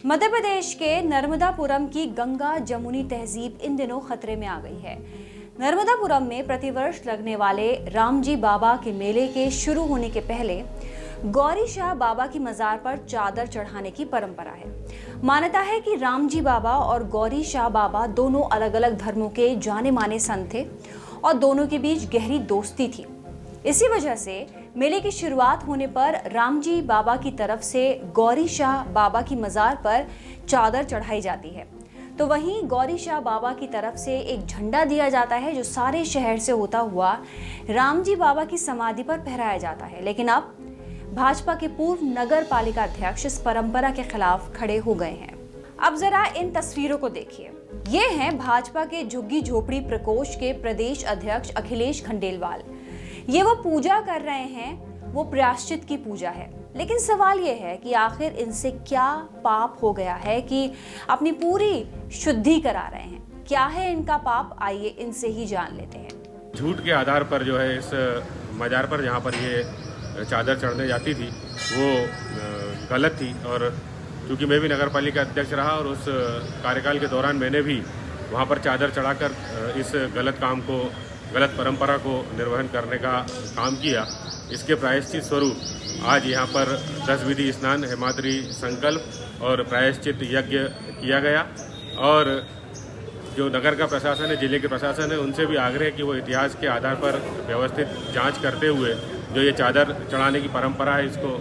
मध्य प्रदेश के नर्मदापुरम की गंगा जमुनी तहजीब इन दिनों खतरे में आ गई है। नर्मदापुरम में प्रतिवर्ष लगने वाले रामजी बाबा के मेले के शुरू होने के पहले गौरी शाह बाबा की मजार पर चादर चढ़ाने की परंपरा है। मान्यता है कि रामजी बाबा और गौरी शाह बाबा दोनों अलग अलग धर्मों के जाने माने संत थे और दोनों के बीच गहरी दोस्ती थी। इसी वजह से मेले की शुरुआत होने पर रामजी बाबा की तरफ से गौरी शाह बाबा की मजार पर चादर चढ़ाई जाती है, तो वहीं गौरी शाह बाबा की तरफ से एक झंडा दिया जाता है जो सारे शहर से होता हुआ रामजी बाबा की समाधि पर फहराया जाता है। लेकिन अब भाजपा के पूर्व नगर पालिका अध्यक्ष इस परंपरा के खिलाफ खड़े हो गए हैं। अब जरा इन तस्वीरों को देखिए। ये हैं भाजपा के झुग्गी झोपड़ी प्रकोष्ठ के प्रदेश अध्यक्ष अखिलेश खंडेलवाल। ये वो पूजा कर रहे हैं, वो प्रायश्चित की पूजा है। लेकिन सवाल ये है कि आखिर इनसे क्या पाप हो गया है कि अपनी पूरी शुद्धि करा रहे हैं। क्या है इनका पाप, आइए इनसे ही जान लेते हैं। झूठ के आधार पर जो है इस मजार पर जहाँ पर ये चादर चढ़ने जाती थी वो गलत थी, और क्योंकि मैं भी नगर पालिका अध्यक्ष रहा और उस कार्यकाल के दौरान मैंने भी वहाँ पर चादर चढ़ाकर इस गलत परंपरा को निर्वहन करने का काम किया। इसके प्रायश्चित स्वरूप आज यहाँ पर 10 विधि स्नान, हेमाद्री संकल्प और प्रायश्चित यज्ञ किया गया। और जो नगर का प्रशासन है, जिले के प्रशासन है, उनसे भी आग्रह कि वो इतिहास के आधार पर व्यवस्थित जांच करते हुए जो ये चादर चढ़ाने की परंपरा है इसको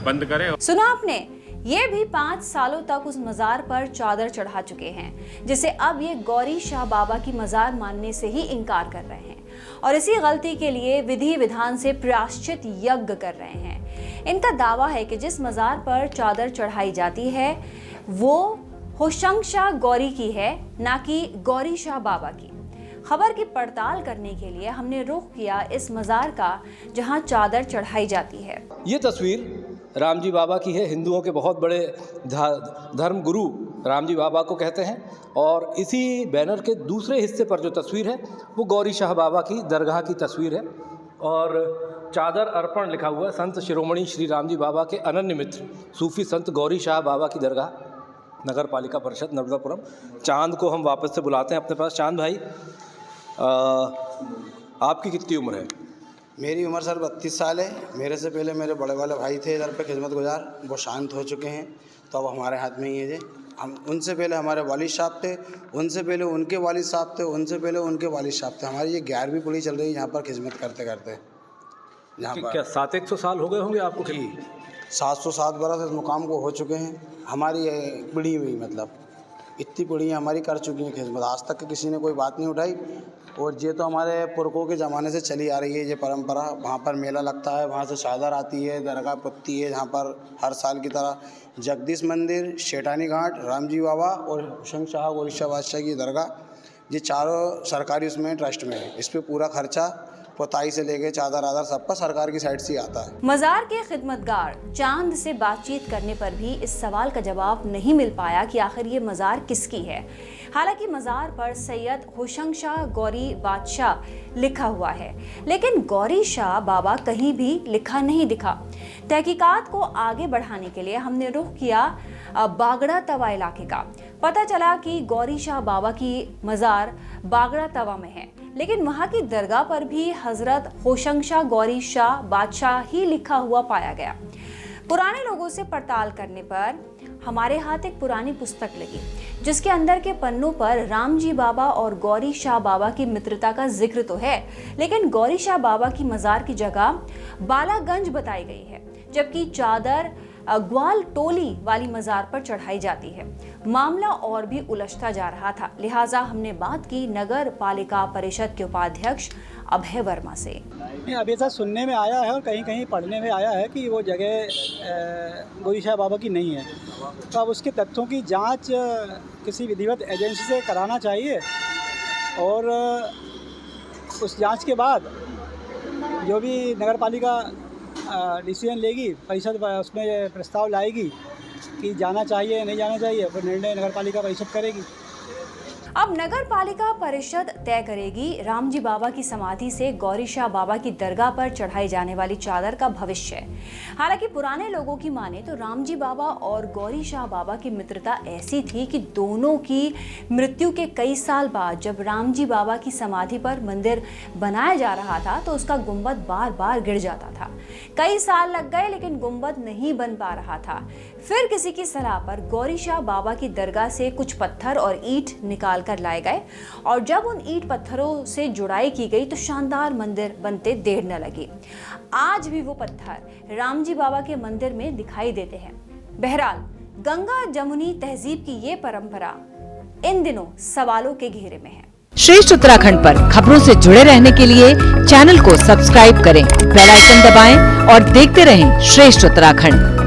बंद करें। सुना आपने, ये भी 5 सालों तक उस मजार पर चादर चढ़ा चुके हैं, जिसे अब ये गौरी शाह बाबा की मजार मानने से ही इनकार कर रहे हैं और इसी गलती के लिए विधि विधान से प्रायश्चित यज्ञ कर रहे हैं। इनका दावा है कि जिस मजार पर चादर चढ़ाई जाती है वो होशंग गौरी की है, ना कि गौरी शाह बाबा की। खबर की पड़ताल करने के लिए हमने रुख किया इस मजार का जहां चादर चढ़ाई जाती है। ये तस्वीर रामजी बाबा की है। हिंदुओं के बहुत बड़े धर्म गुरु रामजी बाबा को कहते हैं, और इसी बैनर के दूसरे हिस्से पर जो तस्वीर है वो गौरी शाह बाबा की दरगाह की तस्वीर है और चादर अर्पण लिखा हुआ है। संत शिरोमणि श्री रामजी बाबा के अनन्य मित्र सूफी संत गौरी शाह बाबा की दरगाह, नगर पालिका परिषद नर्मदापुरम। चांद को हम वापस से बुलाते हैं अपने पास। चांद भाई, आपकी कितनी उम्र है? मेरी उम्र सर 32 साल है। मेरे से पहले मेरे बड़े वाले भाई थे इधर पे खिदमत गुजार, वो शांत हो चुके हैं, तो अब हमारे हाथ में ही है। हम उनसे पहले हमारे वालिद साहब थे, उनसे पहले उनके वालिद साहब थे, उनसे पहले उनके वालिद साहब थे। हमारी ये 11वीं पीढ़ी चल रही है यहाँ पर खिदमत करते करते। यहाँ पर क्या 700 साल हो गए होंगे आपको? 707 बरस इस मुकाम को हो चुके हैं। हमारी पीढ़ी में मतलब इतनी पीढ़ियाँ हमारी कर चुकी हैं खिदमत, आज तक किसी ने कोई बात नहीं उठाई। और ये तो हमारे पुरखों के ज़माने से चली आ रही है ये परंपरा। वहाँ पर मेला लगता है, वहाँ से चादर आती है, दरगाह पुतती है जहाँ पर हर साल की तरह। जगदीश मंदिर, शेटानी घाट, रामजी बाबा और होशंग शाह गौरी शाह बादशाह की दरगाह, ये चारों सरकारी उसमें ट्रस्ट में है। इस पर पूरा खर्चा पुताई से लेके चादर आदर सबका सरकार की साइड से ही आता है। मजार के खिदमतगार चांद से बातचीत करने पर भी इस सवाल का जवाब नहीं मिल पाया कि आखिर ये मजार किसकी है। हालांकि मजार पर सैयद होशंग शाह गौरी बादशाह लिखा हुआ है, लेकिन गौरी शाह बाबा कहीं भी लिखा नहीं दिखा। तहकीकात को आगे बढ़ाने के लिए हमने रुख किया बागड़ा तवा इलाके का। पता चला कि गौरी शाह बाबा की मजार बागड़ा तवा में है, लेकिन वहां की दरगाह पर भी हजरत होशंग शाह गौरी शाह बादशाह ही लिखा हुआ पाया गया। पुराने लोगों से पड़ताल करने पर हमारे हाथ एक पुरानी पुस्तक लगी, जिसके अंदर के पन्नों पर रामजी बाबा और गौरी शाह बाबा की मित्रता का जिक्र तो है, लेकिन गौरी शाह बाबा की मजार की जगह बालागंज बताई गई है, जबकि चादर ग्वाल टोली वाली मजार पर चढ़ाई जाती है। मामला और भी उलझता जा रहा था, लिहाजा हमने बात की नगर पालिका परिषद के उपाध्यक्ष अभय वर्मा से। अभी ऐसा सुनने में आया है और कहीं कहीं पढ़ने में आया है कि वो जगह गौरी शाह बाबा की नहीं है, तो अब उसके तथ्यों की जांच किसी विधिवत एजेंसी से कराना चाहिए और उस जांच के बाद जो भी नगर पालिका डिसीजन लेगी, परिषद उसमें प्रस्ताव लाएगी कि जाना चाहिए नहीं जाना चाहिए, फिर निर्णय नगर पालिका परिषद करेगी। अब नगर पालिका परिषद तय करेगी रामजी बाबा की समाधि से गौरी शाह बाबा की दरगाह पर चढ़ाई जाने वाली चादर का भविष्य। हालांकि पुराने लोगों की माने तो रामजी बाबा और गौरी शाह बाबा की मित्रता ऐसी थी कि दोनों की मृत्यु के कई साल बाद जब रामजी बाबा की समाधि पर मंदिर बनाया जा रहा था तो उसका गुंबद बार बार गिर जाता था। कई साल लग गए लेकिन गुंबद नहीं बन पा रहा था। फिर किसी की सलाह पर गौरी शाह बाबा की दरगाह से कुछ पत्थर और ईंट निकाल कर लाए गए और जब उन ईंट पत्थरों से जुड़ाई की गई तो शानदार मंदिर बनते देर न लगी। आज भी वो पत्थर रामजी बाबा के मंदिर में दिखाई देते हैं। बहरहाल गंगा जमुनी तहजीब की ये परंपरा इन दिनों सवालों के घेरे में है। श्रेष्ठ उत्तराखंड पर खबरों से जुड़े रहने के लिए चैनल को सब्सक्राइब करें, बेल आइकन दबाएं और देखते रहें श्रेष्ठ उत्तराखंड।